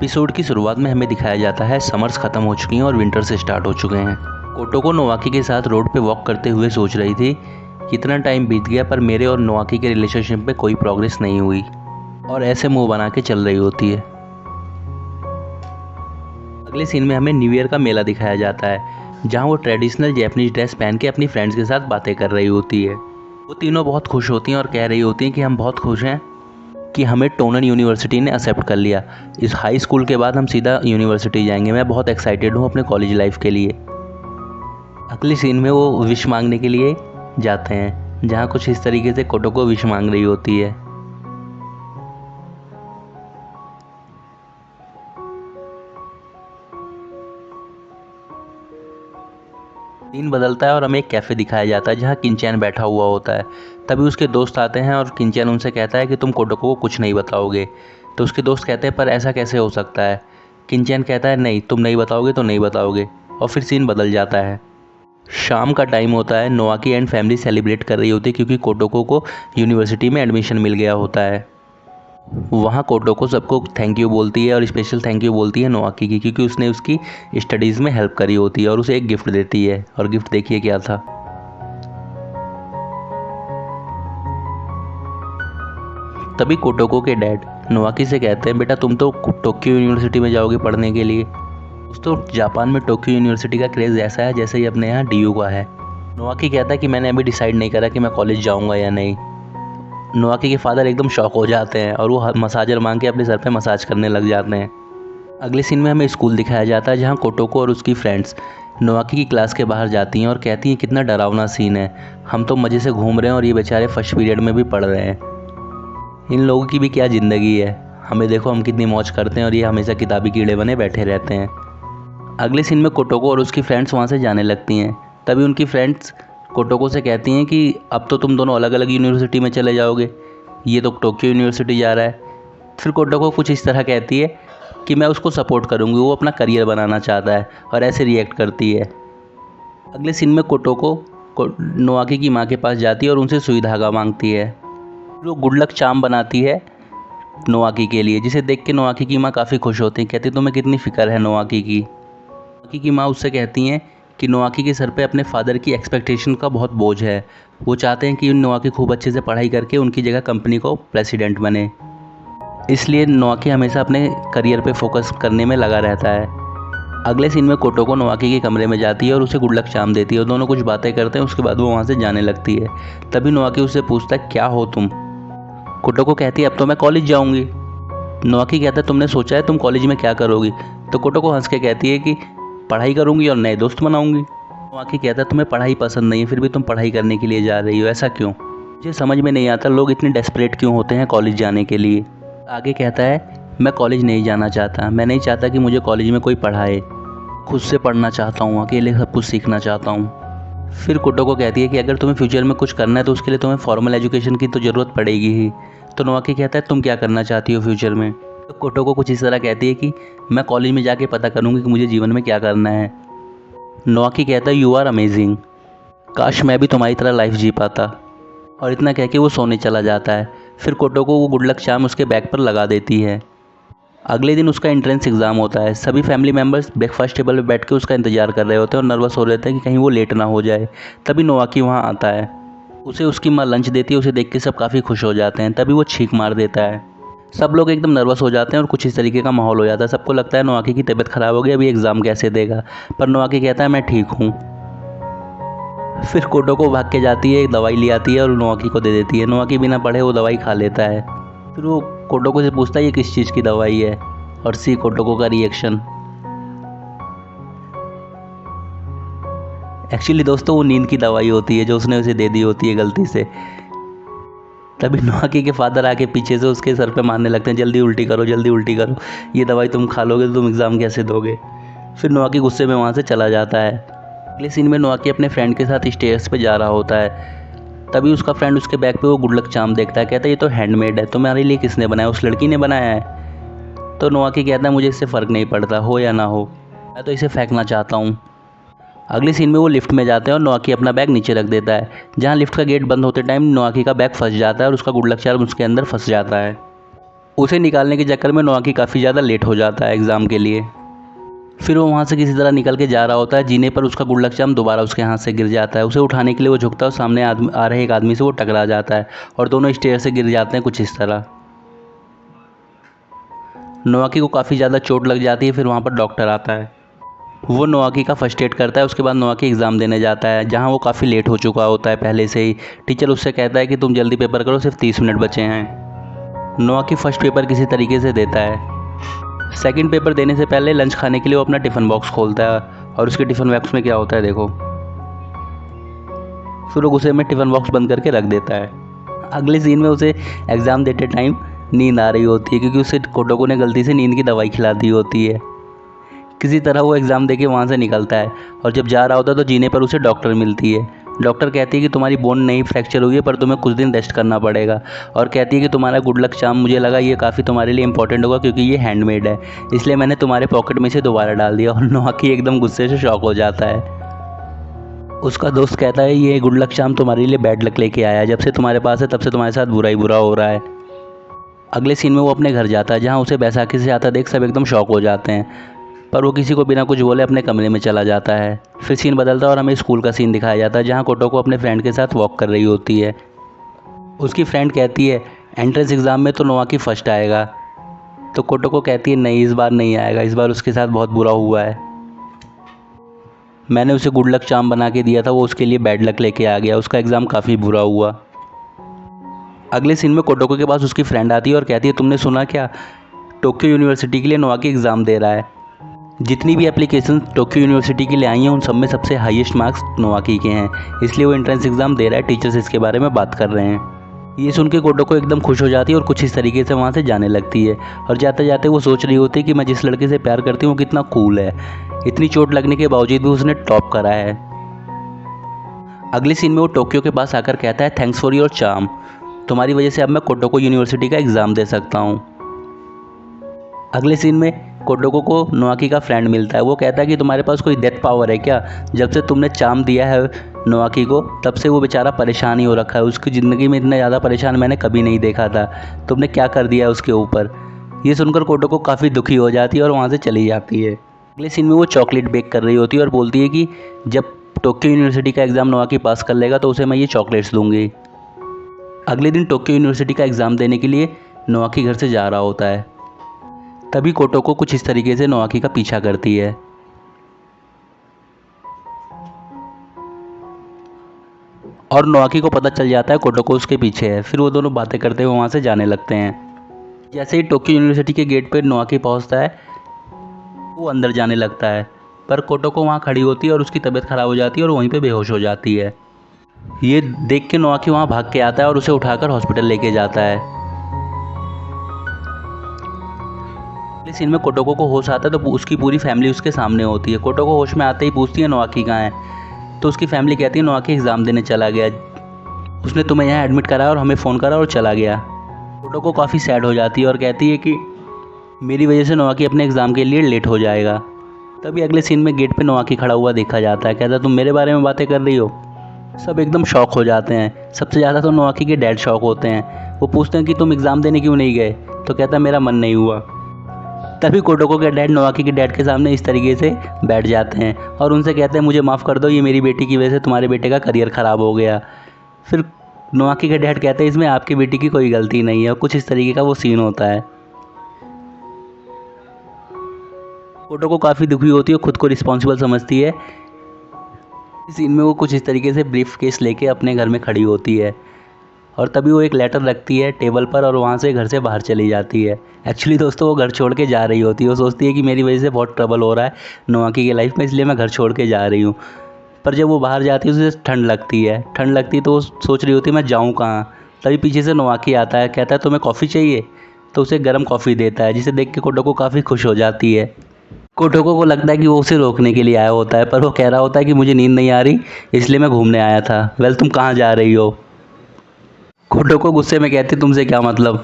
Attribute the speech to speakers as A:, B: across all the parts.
A: Episode की शुरुआत में हमें दिखाया जाता है समर्स खत्म हो चुकी हैं और विंटर से स्टार्ट हो चुके हैं। कोटोको नोवाकी के साथ रोड पे वॉक करते हुए सोच रही थी कितना टाइम बीत गया पर मेरे और नोवाकी के रिलेशनशिप में कोई प्रोग्रेस नहीं हुई, और ऐसे मुंह बना के चल रही होती है। अगले सीन में हमें न्यू ईयर का मेला दिखाया जाता है जहां वो ट्रेडिशनल जैपनीज ड्रेस पहन के अपनी फ्रेंड्स के साथ बातें कर रही होती है। वो तीनों बहुत खुश होती हैं और कह रही होती हैं कि हम बहुत खुश हैं कि हमें टोनन यूनिवर्सिटी ने एक्सेप्ट कर लिया। इस हाई स्कूल के बाद हम सीधा यूनिवर्सिटी जाएंगे। मैं बहुत एक्साइटेड हूँ अपने कॉलेज लाइफ के लिए। अगली सीन में वो विश मांगने के लिए जाते हैं जहाँ कुछ इस तरीके से कोटोको विश मांग रही होती है। सीन बदलता है और हमें एक कैफ़े दिखाया जाता है जहाँ किंचैन बैठा हुआ होता है। तभी उसके दोस्त आते हैं और किंचैन उनसे कहता है कि तुम कोटोको को कुछ नहीं बताओगे। तो उसके दोस्त कहते हैं पर ऐसा कैसे हो सकता है। किंचैन कहता है नहीं, तुम नहीं बताओगे तो नहीं बताओगे। और फिर सीन बदल जाता है। शाम का टाइम होता है। नोवाकी एंड फैमिली सेलिब्रेट कर रही होती है क्योंकि कोटोको को यूनिवर्सिटी में एडमिशन मिल गया होता है। वहाँ कोटोको सबको थैंक यू बोलती है और स्पेशल थैंक यू बोलती है नोवाकी की क्योंकि उसने उसकी स्टडीज़ में हेल्प करी होती है, और उसे एक गिफ्ट देती है। और गिफ्ट देखिए क्या था। तभी कोटोको के डैड नोवाकी से कहते हैं बेटा तुम तो टोक्यो यूनिवर्सिटी में जाओगे पढ़ने के लिए। दोस्तों जापान में टोक्यो यूनिवर्सिटी का क्रेज़ ऐसा है जैसे ही अपने यहाँ DU का है। नोवाकी कहता है कि मैंने अभी डिसाइड नहीं करा कि मैं कॉलेज जाऊँगा या नहीं। नोवाकी के फादर एकदम शॉक हो जाते हैं और वो मसाजर मांग के अपने सर पे मसाज करने लग जाते हैं। अगले सीन में हमें स्कूल दिखाया जाता है जहाँ कोटोको और उसकी फ्रेंड्स नोवाकी की क्लास के बाहर जाती हैं और कहती हैं कितना डरावना सीन है, हम तो मज़े से घूम रहे हैं और ये बेचारे फर्स्ट पीरियड में भी पढ़ रहे हैं। इन लोगों की भी क्या ज़िंदगी है, हमें देखो हम कितनी मौज करते हैं और ये हमेशा किताबी कीड़े बने बैठे रहते हैं। अगले सीन में कोटोको और उसकी फ्रेंड्स वहाँ से जाने लगती हैं। तभी उनकी फ्रेंड्स कोटोको से कहती हैं कि अब तो तुम दोनों अलग अलग यूनिवर्सिटी में चले जाओगे, ये तो टोक्यो यूनिवर्सिटी जा रहा है। फिर कोटोको कुछ इस तरह कहती है कि मैं उसको सपोर्ट करूँगी, वो अपना करियर बनाना चाहता है, और ऐसे रिएक्ट करती है। अगले सीन में कोटोको नोवाकी की माँ के पास जाती है और उनसे सुई धागा मांगती है। वो गुड लक चार्म बनाती है नोवाकी के लिए, जिसे देख के नोवाकी की माँ काफ़ी खुश होती है। कहती तुम्हें कितनी फ़िक्र है नोवाकी की। नोवाकी की माँ उससे कहती हैं कि नोवाकी के सर पे अपने फादर की एक्सपेक्टेशन का बहुत बोझ है। वो चाहते हैं कि नोवाकी खूब अच्छे से पढ़ाई करके उनकी जगह कंपनी को प्रेसिडेंट बने, इसलिए नोवाकी हमेशा अपने करियर पे फोकस करने में लगा रहता है। अगले सीन में कोटोको नोवाकी के कमरे में जाती है और उसे गुड लक चार्म देती है और दोनों कुछ बातें करते हैं। उसके बाद वो वहाँ से जाने लगती है। तभी नोवाकी उससे पूछता है क्या हो तुम। कोटोको कहती है अब तो मैं कॉलेज जाऊँगी। नोवाकी कहता है तुमने सोचा है तुम कॉलेज में क्या करोगी। तो कोटोको हंस के कहती है कि पढ़ाई करूँगी और नए दोस्त बनाऊँगी। नोवाकी कहता है तुम्हें पढ़ाई पसंद नहीं है फिर भी तुम पढ़ाई करने के लिए जा रही हो, ऐसा क्यों। मुझे समझ में नहीं आता लोग इतने डेस्परेट क्यों होते हैं कॉलेज जाने के लिए। आगे कहता है मैं कॉलेज नहीं जाना चाहता, मैं नहीं चाहता कि मुझे कॉलेज में कोई पढ़ाए, खुद से पढ़ना चाहता हूँ, अकेले सब कुछ सीखना चाहता हूँ। फिर कोटोको कहती है कि अगर तुम्हें फ्यूचर में कुछ करना है तो उसके लिए तुम्हें फॉर्मल एजुकेशन की तो ज़रूरत पड़ेगी ही। तो नोवाकी कहता है तुम क्या करना चाहती हो फ्यूचर में। तो कोटोको कुछ इस तरह कहती है कि मैं कॉलेज में जाके पता करूँगी कि मुझे जीवन में क्या करना है। नोवाकी कहता है यू आर अमेजिंग, काश मैं भी तुम्हारी तरह लाइफ जी पाता। और इतना कह के वो सोने चला जाता है। फिर कोटोको वो गुड लक चार्म उसके बैग पर लगा देती है। अगले दिन उसका एंट्रेंस एग्ज़ाम होता है। सभी फैमिली मेम्बर्स ब्रेकफास्ट टेबल पर बैठ के उसका इंतजार कर रहे होते हैं और नर्वस हो रहे थे कि कहीं वो लेट ना हो जाए। तभी नोवाकी वहाँ आता है, उसे उसकी माँ लंच देती है। उसे देख के सब काफ़ी खुश हो जाते हैं। तभी वो छींक मार देता है। सब लोग एकदम नर्वस हो जाते हैं और कुछ इस तरीके का माहौल हो जाता है। सबको लगता है नोवाकी की तबीयत ख़राब हो गई, अभी एग्ज़ाम कैसे देगा। पर नोवाकी कहता है मैं ठीक हूँ। फिर कोटोको भाग के जाती है, एक दवाई ले आती है और नोवाकी को दे देती है। नोवाकी बिना पढ़े वो दवाई खा लेता है। फिर वो कोटोको से पूछता है ये किस चीज़ की दवाई है, और सी कोटोको का रिएक्शन। एक्चुअली दोस्तों वो नींद की दवाई होती है जो उसने उसे दे दी होती है गलती से। तभी नोवाकी के फादर आके पीछे से उसके सर पे मारने लगते हैं जल्दी उल्टी करो, जल्दी उल्टी करो, ये दवाई तुम खा लोगे तो तुम एग्ज़ाम कैसे दोगे। फिर नोवाकी गुस्से में वहाँ से चला जाता है। अगले सीन में नोवाकी अपने फ्रेंड के साथ स्टेयर्स पे जा रहा होता है। तभी उसका फ्रेंड उसके बैग पे वो गुड लक चार्म देखता है। कहता है ये तो हैंडमेड है, तुम्हारे लिए किसने बनाया, उस लड़की ने बनाया है। तो नोवाकी कहता है मुझे इससे फ़र्क नहीं पड़ता, हो या ना हो, मैं तो इसे फेंकना चाहता हूँ। अगले सीन में वो लिफ्ट में जाते हैं और नोवाकी अपना बैग नीचे रख देता है। जहाँ लिफ्ट का गेट बंद होते टाइम नोवाकी का बैग फंस जाता है और उसका गुड लक चार्म उसके अंदर फंस जाता है। उसे निकालने के चक्कर में नोआकी काफ़ी ज़्यादा लेट हो जाता है एग्ज़ाम के लिए। फिर वो वहाँ से किसी तरह निकल के जा रहा होता है, जीने पर उसका गुल्लक चाम दोबारा उसके हाथ से गिर जाता है। उसे उठाने के लिए वो झुकता है और सामने आ रहे एक आदमी से वो टकरा जाता है और दोनों स्टेयर से गिर जाते हैं कुछ इस तरह। नोआकी को काफ़ी ज़्यादा चोट लग जाती है। फिर वहाँ पर डॉक्टर आता है, वो नोआकी का फर्स्ट एड करता है। उसके बाद नोआकी एग्ज़ाम देने जाता है, जहाँ वो काफ़ी लेट हो चुका होता है पहले से ही। टीचर उससे कहता है कि तुम जल्दी पेपर करो, सिर्फ 30 मिनट बचे हैं। नोआकी फर्स्ट पेपर किसी तरीके से देता है। सेकंड पेपर देने से पहले लंच खाने के लिए वो अपना टिफ़िन बॉक्स खोलता है और उसके टिफ़िन बॉक्स में क्या होता है देखो। फिर वो गुस्से में टिफ़िन बॉक्स बंद करके रख देता है। अगले सीन में उसे एग्ज़ाम देते टाइम नींद आ रही होती है, क्योंकि उसे कोटोको ने गलती से नींद की दवाई खिला दी होती है। किसी तरह वो एग्ज़ाम देके वहाँ से निकलता है और जब जा रहा होता है तो जीने पर उसे डॉक्टर मिलती है। डॉक्टर कहती है कि तुम्हारी बोन नहीं फ्रैक्चर हुई है, पर तुम्हें कुछ दिन रेस्ट करना पड़ेगा, और कहती है कि तुम्हारा गुड लक चार्म मुझे लगा ये काफ़ी तुम्हारे लिए इंपॉर्टेंट होगा, क्योंकि ये हैंडमेड है, इसलिए मैंने तुम्हारे पॉकेट में से दोबारा डाल दिया। और नोआकी एकदम गुस्से से शॉक हो जाता है। उसका दोस्त कहता है ये गुड लक चार्म तुम्हारे लिए बैड लक लेके आया है, जब से तुम्हारे पास है तब से तुम्हारे साथ बुरा ही बुरा हो रहा है। अगले सीन में वो अपने घर जाता है, जहाँ उसे बैसाखी से आता देख सब एकदम शॉक हो जाते हैं, पर वो किसी को बिना कुछ बोले अपने कमरे में चला जाता है। फिर सीन बदलता है और हमें स्कूल का सीन दिखाया जाता है, जहाँ कोटोको अपने फ्रेंड के साथ वॉक कर रही होती है। उसकी फ्रेंड कहती है एंट्रेंस एग्ज़ाम में तो नोआकी फर्स्ट आएगा, तो कोटोको कहती है नहीं, इस बार नहीं आएगा, इस बार उसके साथ बहुत बुरा हुआ है, मैंने उसे गुड लक चार्म बना के दिया था, वो उसके लिए बैड लक लेके आ गया, उसका एग्ज़ाम काफ़ी बुरा हुआ। अगले सीन में कोटोको के पास उसकी फ्रेंड आती है और कहती है तुमने सुना क्या, टोक्यो यूनिवर्सिटी के लिए नोआकी एग्ज़ाम दे रहा है। जितनी भी एप्लीकेशन टोक्यो यूनिवर्सिटी के लिए आई हैं उन सब में सबसे हाईएस्ट मार्क्स नोआकी के हैं, इसलिए वो एंट्रेंस एग्ज़ाम दे रहा है। टीचर्स इसके बारे में बात कर रहे हैं। ये सुन के कोटोको एकदम खुश हो जाती है और कुछ इस तरीके से वहाँ से जाने लगती है। और जाते जाते वो सोच रही होती है कि मैं जिस लड़के से प्यार करती हूँ वो कितना कूल है, इतनी चोट लगने के बावजूद भी उसने टॉप करा है। अगले सीन में वो टोक्यो के पास आकर कहता है थैंक्स फॉर योर चार्म, तुम्हारी वजह से अब मैं कोटोको यूनिवर्सिटी का एग्ज़ाम दे सकता हूँ। अगले सीन में कोटोको को नोआकी का फ्रेंड मिलता है, वो कहता है कि तुम्हारे पास कोई डेथ पावर है क्या, जब से तुमने चार्म दिया है नोआकी को तब से वो बेचारा परेशान ही हो रखा है, उसकी ज़िंदगी में इतना ज़्यादा परेशान मैंने कभी नहीं देखा था, तुमने क्या कर दिया है उसके ऊपर। ये सुनकर कोटोको काफ़ी दुखी हो जाती है और वहाँ से चली जाती है। अगले सीन में वो चॉकलेट बेक कर रही होती है और बोलती है कि जब टोक्यो यूनिवर्सिटी का एग्ज़ाम नोआकी पास कर लेगा तो उसे मैं ये चॉकलेट्स दूँगी। अगले दिन टोक्यो यूनिवर्सिटी का एग्ज़ाम देने के लिए नोआकी घर से जा रहा होता है, तभी कोटोको कुछ इस तरीके से नोआकी का पीछा करती है। और नोआकी को पता चल जाता है कोटोको उसके पीछे है। फिर वो दोनों बातें करते हुए वहाँ से जाने लगते हैं। जैसे ही टोक्यो यूनिवर्सिटी के गेट पर नोआकी पहुँचता है वो अंदर जाने लगता है, पर कोटोको वहाँ खड़ी होती है और उसकी तबीयत ख़राब हो जाती है और वहीं पे बेहोश हो जाती है। ये देख के नोआकी वहाँ भाग के आता है और उसे उठाकर हॉस्पिटल लेके जाता है। अगले सीन में कोटोको को होश आता है तो उसकी पूरी फैमिली उसके सामने होती है। कोटोको होश में आते ही पूछती है नोआकी कहाँ है, तो उसकी फैमिली कहती है नोआकी एग्ज़ाम देने चला गया, उसने तुम्हें यहाँ एडमिट कराया और हमें फ़ोन करा और चला गया। कोटोको काफ़ी सैड हो जाती है और कहती है कि मेरी वजह से नोआकी अपने एग्ज़ाम के लिए लेट हो जाएगा। तभी अगले सीन में गेट पे नोआकी खड़ा हुआ देखा जाता है, कहता तुम मेरे बारे में बातें कर रही हो। सब एकदम शॉक हो जाते हैं, सबसे ज़्यादा तो नोआकी के डैड शॉक होते हैं। वो पूछते हैं कि तुम एग्ज़ाम देने क्यों नहीं गए, तो कहता मेरा मन नहीं हुआ। तभी कोटोको के डैड नोआकी के डैड के सामने इस तरीके से बैठ जाते हैं और उनसे कहते हैं मुझे माफ़ कर दो, ये मेरी बेटी की वजह से तुम्हारे बेटे का करियर ख़राब हो गया। फिर नोआकी के डैड कहते हैं इसमें आपकी बेटी की कोई गलती नहीं है, और कुछ इस तरीके का वो सीन होता है। कोटोको काफ़ी दुखी होती है और खुद को रिस्पॉन्सिबल समझती है। इस सीन में वो कुछ इस तरीके से ब्रीफ केस लेके अपने घर में खड़ी होती है और तभी वो एक लेटर रखती है टेबल पर और वहाँ से घर से बाहर चली जाती है। एक्चुअली दोस्तों वो घर छोड़ के जा रही होती है, वो सोचती है कि मेरी वजह से बहुत ट्रबल हो रहा है नोआकी की लाइफ में, इसलिए मैं घर छोड़ के जा रही हूँ। पर जब वो बाहर जाती है उसे ठंड लगती है, तो वो सोच रही होती है मैं जाऊँ कहाँ। तभी पीछे से नोआकी आता है, कहता है तुम्हें कॉफ़ी चाहिए, तो उसे गर्म कॉफ़ी देता है, जिसे देख के कोटोको काफ़ी खुश हो जाती है। कोटोको को लगता है कि वो उसे रोकने के लिए आया होता है, पर वो कह रहा होता है कि मुझे नींद नहीं आ रही इसलिए मैं घूमने आया था। वेल तुम कहाँ जा रही हो। कोटोको गुस्से में कहती तुमसे क्या मतलब।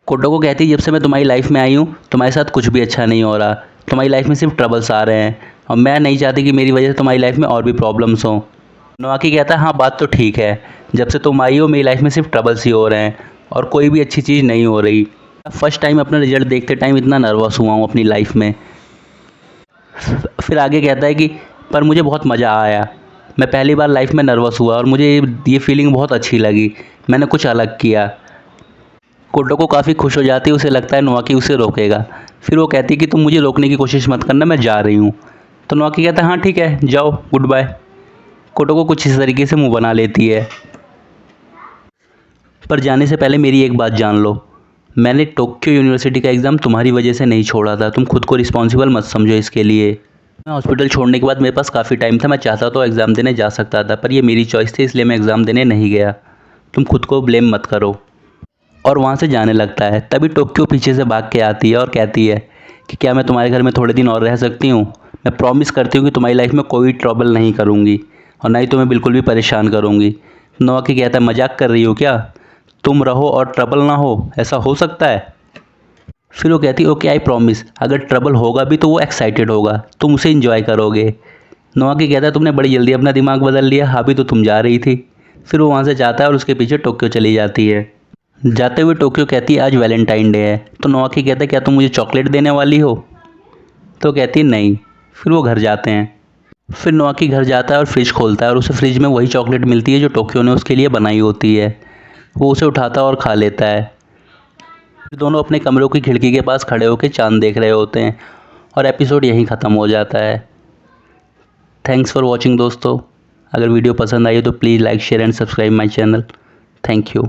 A: कोटोको कहती जब से मैं तुम्हारी लाइफ में आई हूँ तुम्हारे साथ कुछ भी अच्छा नहीं हो रहा, तुम्हारी लाइफ में सिर्फ ट्रबल्स आ रहे हैं और मैं नहीं चाहती कि मेरी वजह से तुम्हारी लाइफ में और भी प्रॉब्लम्स हों। नोआकी कहता है हाँ बात तो ठीक है, जब से तुम आई हो मेरी लाइफ में सिर्फ ट्रबल्स ही हो रहे हैं और कोई भी अच्छी चीज़ नहीं हो रही। फर्स्ट टाइम अपना रिजल्ट देखते टाइम इतना नर्वस हुआ हूँ अपनी लाइफ में। फिर आगे कहता है कि पर मुझे बहुत मज़ा आया, मैं पहली बार लाइफ में नर्वस हुआ और मुझे ये फीलिंग बहुत अच्छी लगी, मैंने कुछ अलग किया। कोटोको काफ़ी खुश हो जाती है, उसे लगता है नोआकी उसे रोकेगा। फिर वो कहती है कि तुम मुझे रोकने की कोशिश मत करना, मैं जा रही हूँ। तो नोआकी कहता है हाँ ठीक है जाओ, गुड बाय। कोटोको कुछ इस तरीके से मुंह बना लेती है। पर जाने से पहले मेरी एक बात जान लो, मैंने टोक्यो यूनिवर्सिटी का एग्ज़ाम तुम्हारी वजह से नहीं छोड़ा था, तुम खुद को रिस्पॉन्सिबल मत समझो इसके लिए। मैं हॉस्पिटल छोड़ने के बाद मेरे पास काफ़ी टाइम था, मैं चाहता तो एग्ज़ाम देने जा सकता था, पर ये मेरी चॉइस थी इसलिए मैं एग्ज़ाम देने नहीं गया, तुम खुद को ब्लेम मत करो। और वहाँ से जाने लगता है। तभी टोक्यो पीछे से भाग के आती है और कहती है कि क्या मैं तुम्हारे घर में थोड़े दिन और रह सकती हूँ, मैं प्रॉमिस करती हूँ कि तुम्हारी लाइफ में कोई ट्रबल नहीं करूँगी और ना ही तुम्हें बिल्कुल भी परेशान करूँगी। नोआकी कहता है मजाक कर रही हो क्या, तुम रहो और ट्रबल ना हो, ऐसा हो सकता है। फिर वो कहती है ओके आई प्रॉमिस, अगर ट्रबल होगा भी तो वो एक्साइटेड होगा, तुम उसे इंजॉय करोगे। नोआकी कहता है तुमने बड़ी जल्दी अपना दिमाग बदल लिया, अभी तो तुम जा रही थी। फिर वो वहाँ से जाता है और उसके पीछे टोक्यो चली जाती है। जाते हुए टोक्यो कहती है आज वैलेंटाइन डे है। तो नोआकी कहता है क्या तुम मुझे चॉकलेट देने वाली हो। तो कहती है नहीं। फिर वो घर जाते हैं। फिर नोआकी घर जाता है और फ्रिज खोलता है और उसे फ्रिज में वही चॉकलेट मिलती है जो टोक्यो ने उसके लिए बनाई होती है। वो उसे उठाता है और खा लेता है। फिर दोनों अपने कमरों की खिड़की के पास खड़े होकर चांद देख रहे होते हैं और एपिसोड यहीं ख़त्म हो जाता है। थैंक्स फॉर वॉचिंग दोस्तों। अगर वीडियो पसंद आई हो तो please like share and subscribe my channel. Thank you.